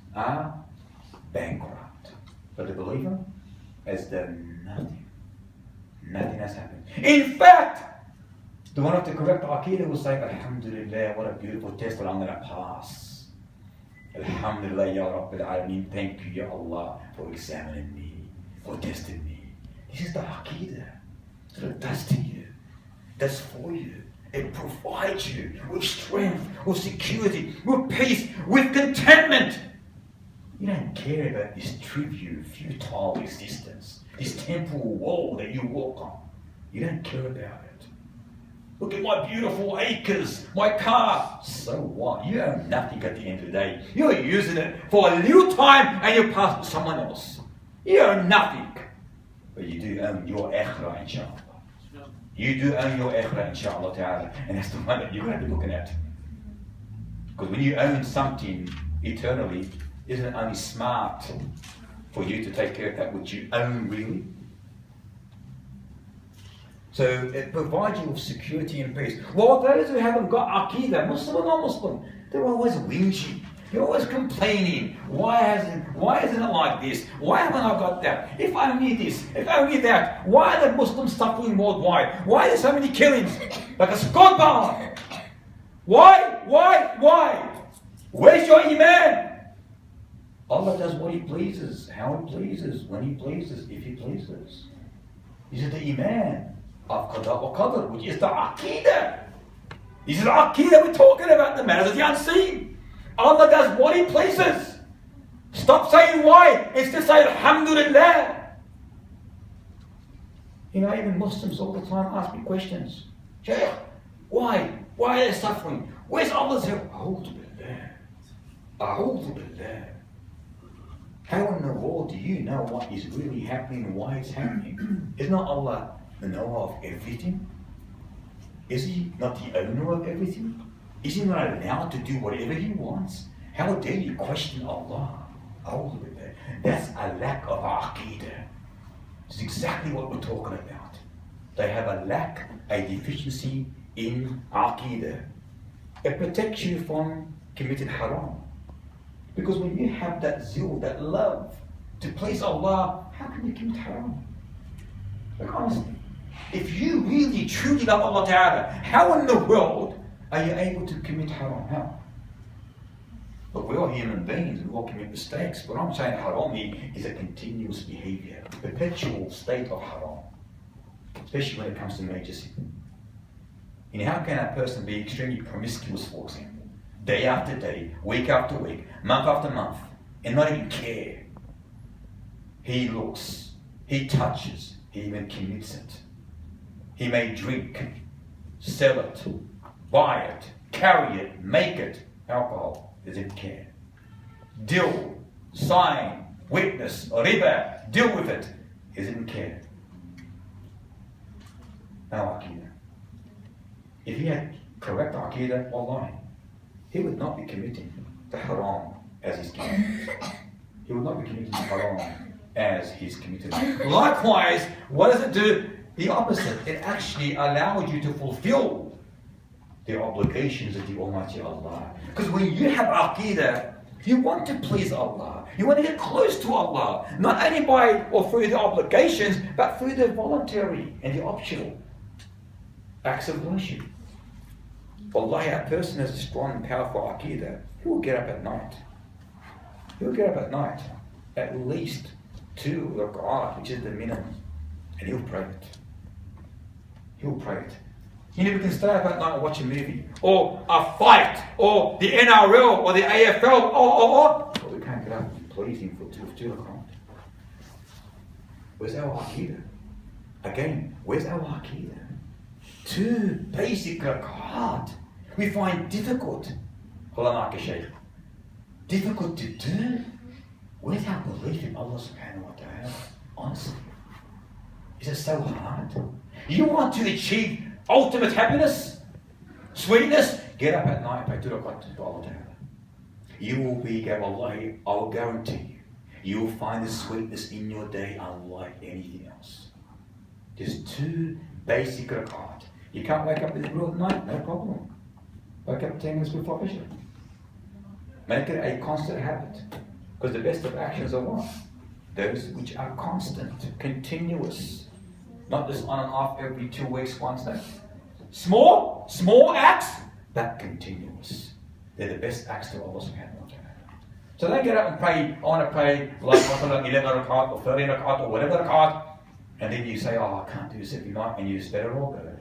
bankrupt. But the believer has done nothing. Nothing has happened. In fact, the one of the correct Aqidah will say, Alhamdulillah, what a beautiful test that I'm going to pass. Alhamdulillah, Ya Rabbil Alameen, thank you, Ya Allah, for examining me, for testing me. This is the Aqidah. That's what it does to you. That's for you. It provides you with strength, with security, with peace, with contentment. You don't care about this trivial, futile existence, this temporal wall that you walk on. You don't care about it. Look at my beautiful acres, my car. So what? You own nothing at the end of the day. You're using it for a little time and you pass to someone else. You own nothing. But you do own your akhirah, inshallah. You do own your akhirah, inshallah ta'ala. And that's the one that you're going to be looking at. Because when you own something eternally, isn't it only smart for you to take care of that which you own really? So it provides you with security and peace. While those who haven't got Aqidah, Muslim or non-Muslim, they're always whingy. They're always complaining. Why isn't it like this? Why haven't I got that? If only this, if only that. Why are the Muslims suffering worldwide? Why are there so many killings? Like a squad bomb. Why? Where's your Iman? Allah does what He pleases, how He pleases, when He pleases, if He pleases. This is the Iman of Qada wa Qadr, which is the Aqidah. This is the Aqidah we're talking about, the matters of the unseen. Allah does what He pleases. Stop saying why, instead say Alhamdulillah. You know, even Muslims all the time ask me questions. Sheikh, why? Why are they suffering? Where's Allah's help? A'udhu billah. A'udhu billah. How in the world do you know what is really happening and why it's happening? Is not Allah the knower of everything? Is He not the owner of everything? Is He not allowed to do whatever He wants? How dare you question Allah? That's a lack of Aqidah. It's exactly what we're talking about. They have a lack, a deficiency in Aqidah. It protects you from committing haram. Because when you have that zeal, that love to please Allah, how can you commit haram? Like honestly, if you really truly love Allah Ta'ala, how in the world are you able to commit haram? How? Look, we're all human beings and we all commit mistakes, but I'm saying haram is a continuous behavior, a perpetual state of haram, especially when it comes to major sin. And how can a person be extremely promiscuous, for example? Day after day, week after week, month after month, and not even care. He looks, he touches, he even commits it. He may drink, sell it, buy it, carry it, make it, alcohol, doesn't care. Deal, sign, witness, riba, deal with it, he doesn't care. No Aqidah. If he had correct Aqidah, wallahi, he would not be committing the haram as he's committing. He would not be committing the haram as he's committed. Likewise, what does it do? The opposite. It actually allows you to fulfill the obligations of the Almighty Allah. Because when you have Aqidah, You want to please Allah. You want to get close to Allah. Not only by or through the obligations, but through the voluntary and the optional acts of worship. Wallahi, a person has a strong, powerful Aqidah. He will get up at night. He will get up at night. At least 2 rak'at, which is the minimum. And he'll pray it. He'll pray it. You know, we can stay up at night and watch a movie, or a fight, or the NRL, or the AFL, but we can't get up and please him for 2 o'clock. Where's our Aqidah? Again, where's our Aqidah? 2 basic rakat we find difficult. Sheikh. Difficult to do. Where's our belief in Allah subhanahu wa ta'ala? Honestly. Is it so hard? You want to achieve ultimate happiness, sweetness? Get up at night, pray 2 rakat to Allah ta'ala. You will be, wallahi, I'll guarantee you will find the sweetness in your day unlike anything else. Just 2 basic rakat. You can't wake up in the middle of the night, no problem. Wake up 10 minutes before Fajr. Make it a constant habit. Because the best of actions are what? Those which are constant, continuous. Not just on and off every 2 weeks, once. No. Small acts, but continuous. They're the best acts to Allah subhanahu wa ta'ala. So don't get up and pray, I want to pray like 11 rakat or 13 rakat or whatever rakat, and then you say, oh, I can't do this every night, and you just let it all go.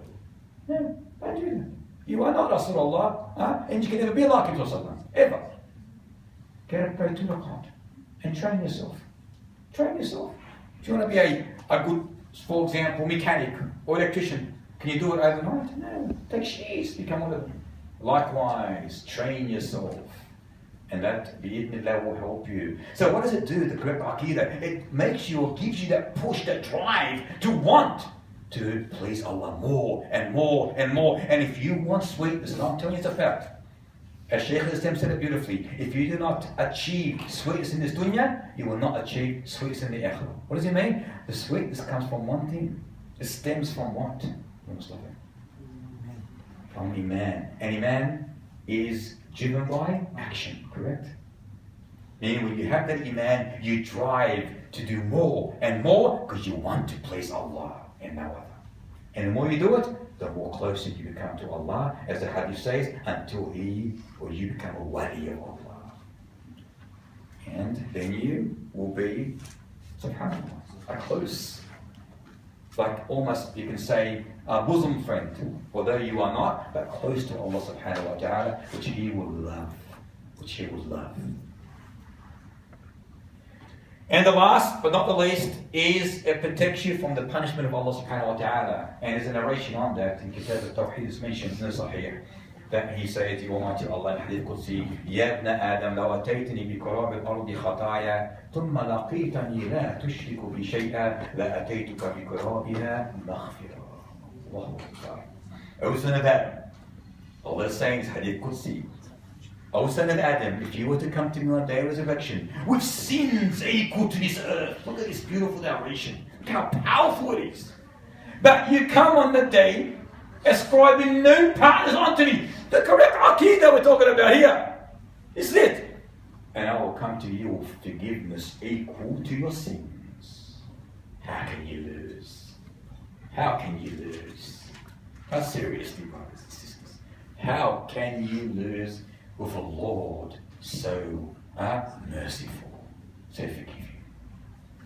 No, don't do that. You are not Rasulullah, and you can never be like him, Rasulullah, ever. Get up and pray 2 rakat and train yourself. Train yourself. If you want to be a good, for example, mechanic or electrician, can you do it overnight? No. Take shears, become one of them. Likewise, train yourself. And that, bi'idhnillah, will help you. So what does it do, the correct Aqidah? It makes you or gives you that push, that drive to want to please Allah more and more and more. And if you want sweetness, and I'm telling you it's a fact, as Sheikh said it beautifully, if you do not achieve sweetness in this dunya, you will not achieve sweetness in the akhirah. What does it mean? The sweetness comes from one thing. It stems from what? From Iman. And Iman is driven by action, correct? Meaning when you have that Iman, you drive to do more and more because you want to please Allah and no other. And the more you do it, the more closer you become to Allah, as the hadith says, until He or you become a wali of Allah. And then you will be, subhanAllah, a close, like almost you can say a bosom friend, although you are not, but close to Allah subhanahu wa ta'ala, which He will love, which He will love. And the last, but not the least, is it protects you from the punishment of Allah subhanahu wa ta'ala. And there's a narration on that in Kitab al-Tawheed is mentioned in the Sahih, that He said to Almighty Allah in Hadith Qudsi, Ya ibn Adam, law ataytani bi qarab al-ardi khataya, thumma laqitani la tushriku bi shay'a, la ataytuka bi qarabiha maghfira. Allahu Akbar. O son of Adam, Allah is saying, Hadith Qudsi, O son of Adam, if you were to come to me on the day of resurrection with sins equal to this earth, look at this beautiful narration, look how powerful it is. But you come on the day ascribing no partners unto me. The correct Aqidah we're talking about here. This is it. And I will come to you with forgiveness equal to your sins. How can you lose? How can you lose? How seriously, brothers and sisters? How can you lose with a Lord so merciful, so forgiving?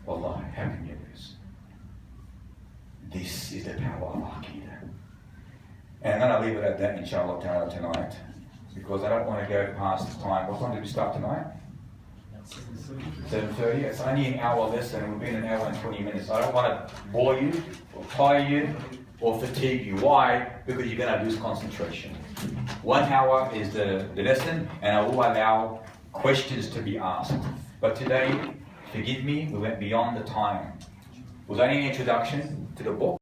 Wallahi, how can you lose? This is the power of Aqidah. And then I'll leave it at that, inshallah ta'ala, tonight, because I don't want to go past the time. What time did we start tonight? 7:30. It's only an hour lesson, and we've been an hour and 20 minutes. I don't want to bore you, or tire you, or fatigue you. Why? Because you're going to lose concentration. 1 hour is the lesson, and I will allow questions to be asked. But today, forgive me, we went beyond the time. It was only an introduction to the book.